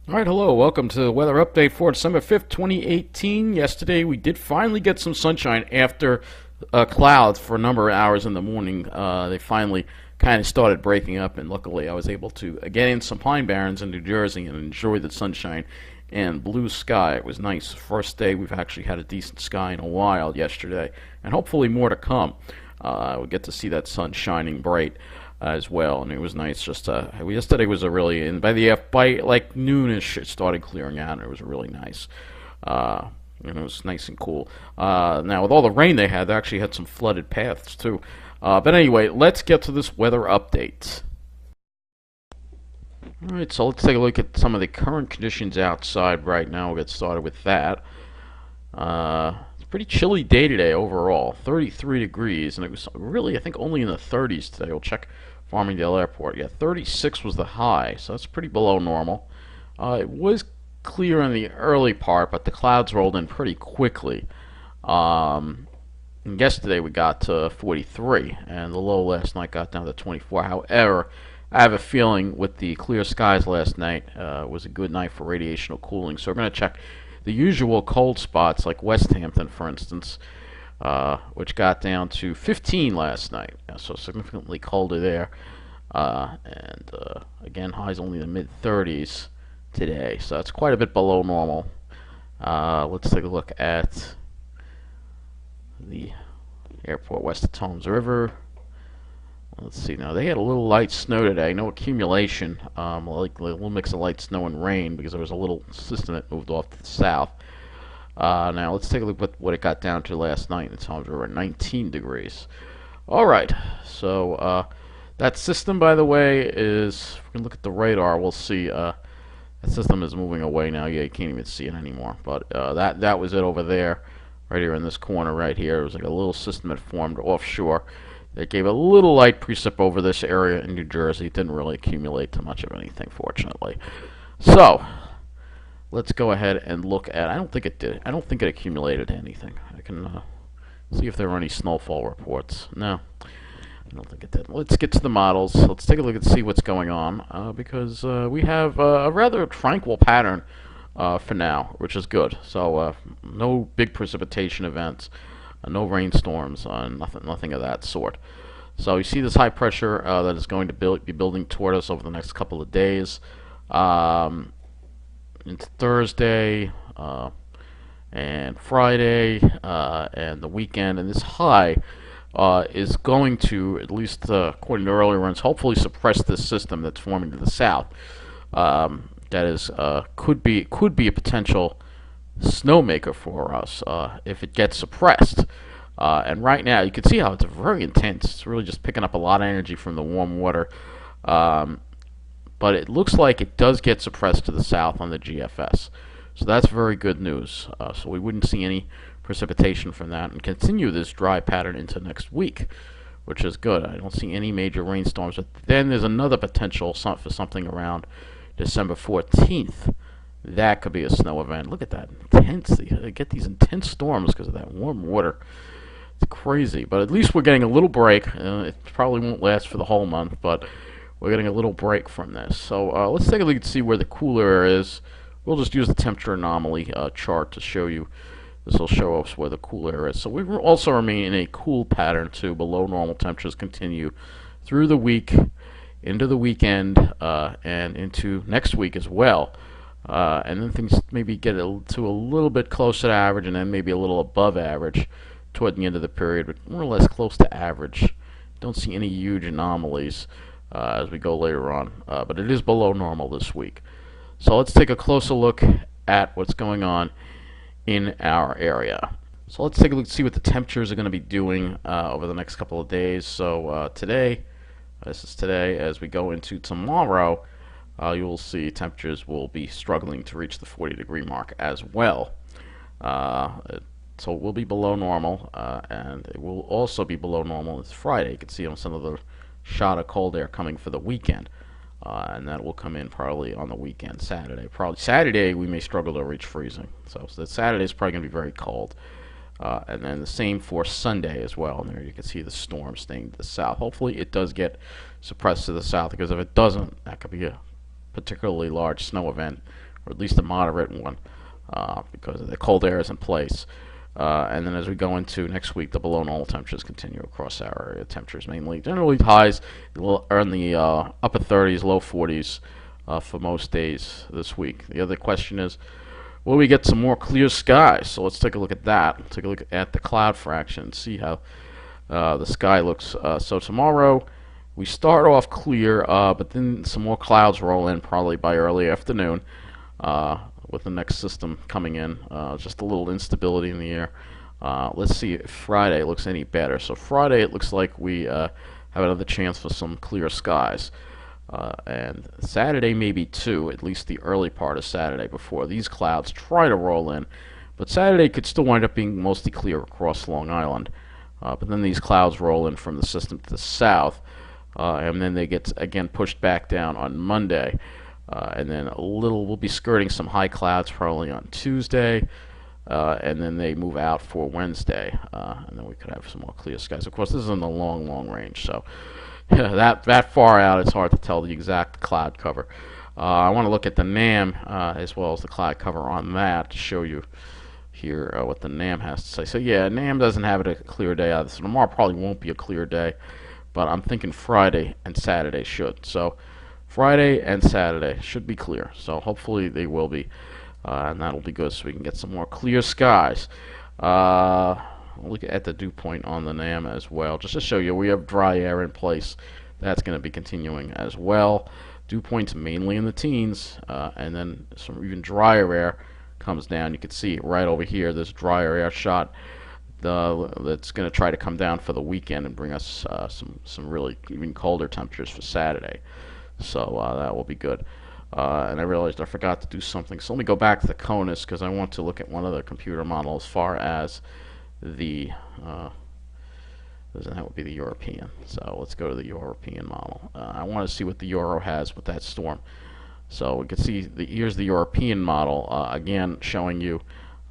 All right, hello. Welcome to the weather update for December 5th, 2018. Yesterday, we did finally get some sunshine after clouds for a number of hours in the morning. They finally kind of started breaking up, and luckily, I was able to get in some Pine Barrens in New Jersey and enjoy the sunshine and blue sky. It was nice. First day we've actually had a decent sky in a while yesterday, and hopefully more to come. We'll get to see that sun shining bright as well, and it was nice. Just yesterday was a really, and by like noonish it started clearing out, and it was really nice. And it was nice and cool. Now with all the rain they actually had some flooded paths too. But anyway, let's get to this weather update. All right, so let's take a look at some of the current conditions outside right now. We'll get started with that. It's a pretty chilly day today overall, 33 degrees, and it was really, I think, only in the 30s today. We'll check Farmingdale Airport. Yeah, 36 was the high, so that's pretty below normal. It was clear in the early part, but the clouds rolled in pretty quickly. And yesterday we got to 43, and the low last night got down to 24. However, I have a feeling with the clear skies last night was a good night for radiational cooling. So we're going to check the usual cold spots like West Hampton, for instance, which got down to 15 last night. So significantly colder there. And again, highs only in the mid-30s today. So that's quite a bit below normal. Let's take a look at the airport west of Toms River. Let's see now. They had a little light snow today. No accumulation. Like a little mix of light snow and rain because there was a little system that moved off to the south. Now let's take a look at what it got down to last night in Toms River, 19 degrees. All right. So that system, by the way, is. If we can look at the radar, we'll see. That system is moving away now. Yeah, you can't even see it anymore. But that was it over there, right here in this corner, right here. It was like a little system that formed offshore. It gave a little light precip over this area in New Jersey. It didn't really accumulate to much of anything, fortunately. So, let's go ahead and look at. I don't think it did. I don't think it accumulated anything. I can see if there were any snowfall reports. No, I don't think it did. Let's get to the models. Let's take a look and see what's going on because we have a rather tranquil pattern for now, which is good. So, no big precipitation events. No rainstorms, nothing of that sort. So you see this high pressure that is going to be building toward us over the next couple of days. Into Thursday and Friday and the weekend, and this high is going to, at least according to earlier runs, hopefully suppress this system that's forming to the south. That is could be a potential snowmaker for us if it gets suppressed. And right now, you can see how it's very intense. It's really just picking up a lot of energy from the warm water. But it looks like it does get suppressed to the south on the GFS. So that's very good news. So we wouldn't see any precipitation from that and continue this dry pattern into next week, which is good. I don't see any major rainstorms. But then there's another potential for something around December 14th. That could be a snow event. Look at that intense. They get these intense storms because of that warm water. It's crazy. But at least we're getting a little break. It probably won't last for the whole month, but we're getting a little break from this. So let's take a look and see where the cooler air is. We'll just use the temperature anomaly chart to show you. This will show us where the cool air is. So we also remain in a cool pattern too. Below normal temperatures continue through the week, into the weekend, and into next week as well. And then things maybe get to a little bit closer to average, and then maybe a little above average toward the end of the period, but more or less close to average. Don't see any huge anomalies as we go later on, but it is below normal this week. So let's take a closer look at what's going on in our area. So let's take a look and see what the temperatures are going to be doing over the next couple of days. So today, this is today, as we go into tomorrow, you will see temperatures will be struggling to reach the 40-degree mark as well. So it will be below normal, and it will also be below normal this Friday. You can see on some of the shot of cold air coming for the weekend, and that will come in probably on the weekend, Saturday. Probably Saturday we may struggle to reach freezing. So Saturday is probably going to be very cold. And then the same for Sunday as well. And there you can see the storm staying to the south. Hopefully it does get suppressed to the south, because if it doesn't, that could be a particularly large snow event or at least a moderate one, because the cold air is in place. And then as we go into next week, the below normal temperatures continue across our area. Temperatures mainly, generally highs are in the upper 30s, low 40s for most days this week. The other question is, will we get some more clear skies? So let's take a look at that. Take a look at the cloud fraction and see how the sky looks. So tomorrow we start off clear, but then some more clouds roll in probably by early afternoon. With the next system coming in, just a little instability in the air. Let's see if Friday looks any better. So Friday it looks like we have another chance for some clear skies. And Saturday maybe too, at least the early part of Saturday before these clouds try to roll in. But Saturday could still wind up being mostly clear across Long Island. But then these clouds roll in from the system to the south, and then they get again pushed back down on Monday. And then we'll be skirting some high clouds probably on Tuesday, and then they move out for Wednesday, and then we could have some more clear skies. Of course, this is in the long range, so that far out, it's hard to tell the exact cloud cover. I want to look at the NAM as well as the cloud cover on that to show you here what the NAM has to say. So yeah, NAM doesn't have it a clear day either, so tomorrow probably won't be a clear day, but I'm thinking Friday and Saturday should. So Friday and Saturday should be clear, so hopefully they will be, and that'll be good so we can get some more clear skies. Look at the dew point on the NAM as well, just to show you we have dry air in place. That's going to be continuing as well. Dew points mainly in the teens, and then some even drier air comes down. You can see it right over here, this drier air shot that's going to try to come down for the weekend and bring us some really even colder temperatures for Saturday. So that will be good. And I realized I forgot to do something. So let me go back to the CONUS because I want to look at one of the computer models as far as the that would be the European. So let's go to the European model. I want to see what the Euro has with that storm. So we can see here's the European model again showing you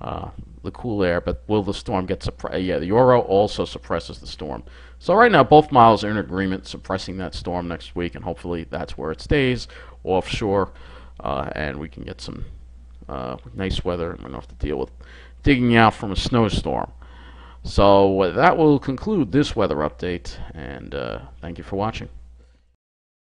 the cool air, but will the storm get suppressed? Yeah, the Euro also suppresses the storm. So right now both models are in agreement suppressing that storm next week, and hopefully that's where it stays offshore, and we can get some nice weather and we don't have to deal with digging out from a snowstorm. So that will conclude this weather update, and thank you for watching.